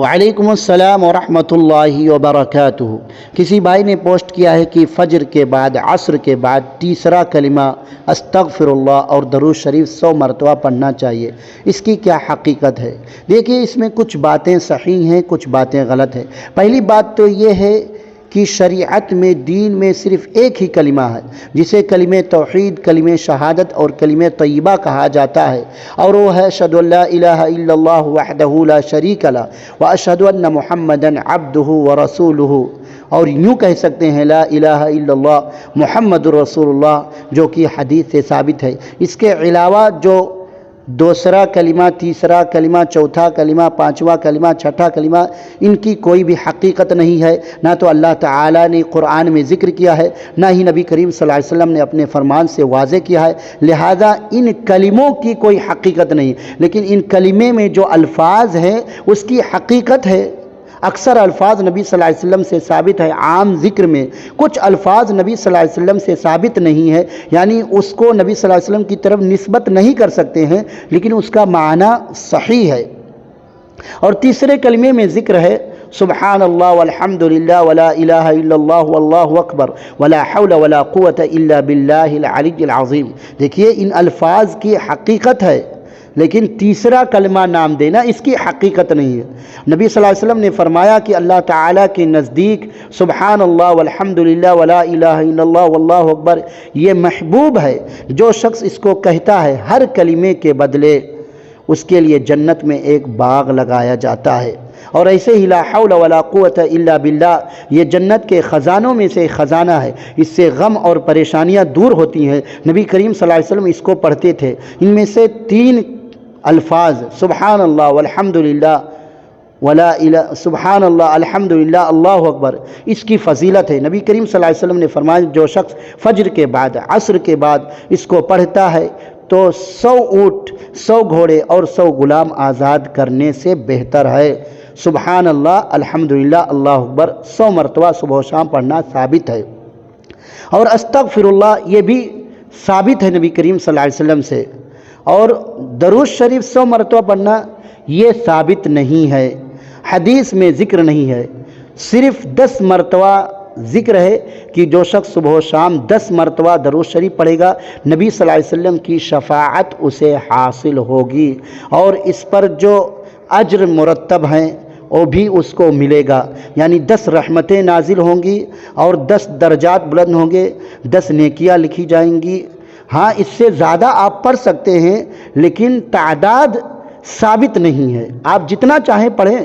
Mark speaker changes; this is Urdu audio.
Speaker 1: وعلیکم السلام ورحمۃ اللہ وبرکاتہ۔ کسی بھائی نے پوسٹ کیا ہے کہ فجر کے بعد عصر کے بعد تیسرا کلمہ استغفر اللہ اور درود شریف 100 مرتبہ پڑھنا چاہیے، اس کی کیا حقیقت ہے؟ دیکھیے، اس میں کچھ باتیں صحیح ہیں، کچھ باتیں غلط ہیں۔ پہلی بات تو یہ ہے کہ شریعت میں، دین میں صرف ایک ہی کلمہ ہے جسے کلمہ توحید، کلمہ شہادت اور کلمہ طیبہ کہا جاتا ہے، اور وہ ہے اشہد ان لا الہ الا اللہ وحدہ لا شریک لہ واشہد ان محمدا عبدہ ورسولہ، اور یوں کہہ سکتے ہیں لا الہ الا اللہ محمد رسول اللہ، جو کہ حدیث سے ثابت ہے۔ اس کے علاوہ جو دوسرا کلمہ، تیسرا کلمہ، چوتھا کلمہ، پانچواں کلمہ، چھٹا کلمہ، ان کی کوئی بھی حقیقت نہیں ہے، نہ تو اللہ تعالیٰ نے قرآن میں ذکر کیا ہے، نہ ہی نبی کریم صلی اللہ علیہ وسلم نے اپنے فرمان سے واضح کیا ہے، لہذا ان کلموں کی کوئی حقیقت نہیں۔ لیکن ان کلمے میں جو الفاظ ہیں اس کی حقیقت ہے۔ اکثر الفاظ نبی صلی اللہ علیہ وسلم سے ثابت ہے، عام ذکر میں کچھ الفاظ نبی صلی اللہ علیہ وسلم سے ثابت نہیں ہے، یعنی اس کو نبی صلی اللہ علیہ وسلم کی طرف نسبت نہیں کر سکتے ہیں، لیکن اس کا معنی صحیح ہے۔ اور تیسرے کلمے میں ذکر ہے سبحان اللہ والحمد للہ ولا الہ الا اللہ واللہ اکبر ولا حول ولا قوة الا باللہ العلی العظیم۔ دیکھیے، ان الفاظ کی حقیقت ہے، لیکن تیسرا کلمہ نام دینا اس کی حقیقت نہیں ہے۔ نبی صلی اللہ علیہ وسلم نے فرمایا کہ اللہ تعالیٰ کے نزدیک سبحان اللہ والحمد للہ ولا الہ الا اللہ واللہ اکبر یہ محبوب ہے۔ جو شخص اس کو کہتا ہے، ہر کلمے کے بدلے اس کے لیے جنت میں ایک باغ لگایا جاتا ہے، اور ایسے ہی لا حول ولا قوت الا باللہ یہ جنت کے خزانوں میں سے خزانہ ہے، اس سے غم اور پریشانیاں دور ہوتی ہیں۔ نبی کریم صلی اللہ علیہ وسلم اس کو پڑھتے تھے۔ ان میں سے 3 الفاظ سبحان اللہ والحمد للہ ولا الہ سبحان اللہ الحمد للہ اللہ اکبر، اس کی فضیلت ہے۔ نبی کریم صلی اللہ علیہ وسلم نے فرمایا جو شخص فجر کے بعد، عصر کے بعد اس کو پڑھتا ہے تو 100 اونٹ، 100 گھوڑے اور 100 غلام آزاد کرنے سے بہتر ہے۔ سبحان اللہ الحمد للہ اللہ اکبر 100 مرتبہ صبح و شام پڑھنا ثابت ہے، اور استغفر اللہ یہ بھی ثابت ہے نبی کریم صلی اللہ علیہ وسلم سے، اور درود شریف 100 مرتبہ پڑھنا یہ ثابت نہیں ہے، حدیث میں ذکر نہیں ہے۔ صرف 10 مرتبہ ذکر ہے کہ جو شخص صبح و شام 10 مرتبہ درود شریف پڑھے گا، نبی صلی اللہ علیہ وسلم کی شفاعت اسے حاصل ہوگی، اور اس پر جو اجر مرتب ہیں وہ بھی اس کو ملے گا، یعنی 10 رحمتیں نازل ہوں گی، اور 10 درجات بلند ہوں گے، 10 نیکیاں لکھی جائیں گی۔ ہاں، اس سے زیادہ آپ پڑھ سکتے ہیں، لیکن تعداد ثابت نہیں ہے، آپ جتنا چاہیں پڑھیں۔